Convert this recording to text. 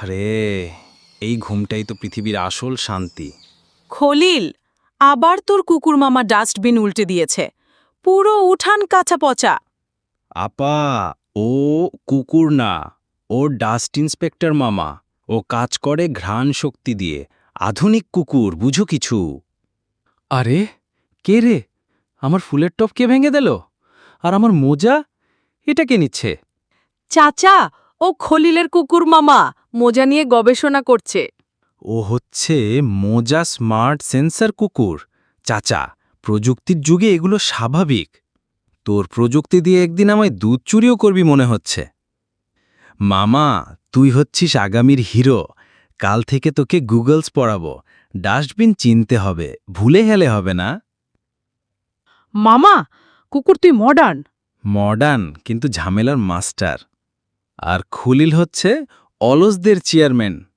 রে, এই ঘুমটাই তো পৃথিবীর আসল শান্তি। খলিল, আবার তোর কুকুর মামা ডাস্টবিন উল্টে দিয়েছে। পুরো উঠান কাঁচা পচা। আপা, ও কুকুর না, ও ডাস্ট ইন্সপেক্টর মামা। ও কাজ করে ঘ্রাণ শক্তি দিয়ে। আধুনিক কুকুর, বুঝো কিছু? আরে, কে রে? আমার ফুলের টপ কে ভেঙে দিল? আর আমার মোজা, এটা কে নিচ্ছে? চাচা, ও খলিলের কুকুর মামা মোজা নিয়ে গবেষণা করছে। ও হচ্ছে মোজা স্মার্ট সেন্সর কুকুর। চাচা, প্রযুক্তির যুগে এগুলো স্বাভাবিক। তোর প্রযুক্তি দিয়ে একদিন আমায় দুধ চুরিও করবি মনে হচ্ছে। মামা, তুই হচ্ছিস আগামীর হিরো। কাল থেকে তোকে গুগলস পড়াবো। ডাস্টবিন চিনতে হবে, ভুলে গেলে হবে না। মামা, কুকুর তুই মডার্ন। মডার্ন কিন্তু ঝামেলার মাস্টার। আর খলিল হচ্ছে অলসদের চেয়ারম্যান।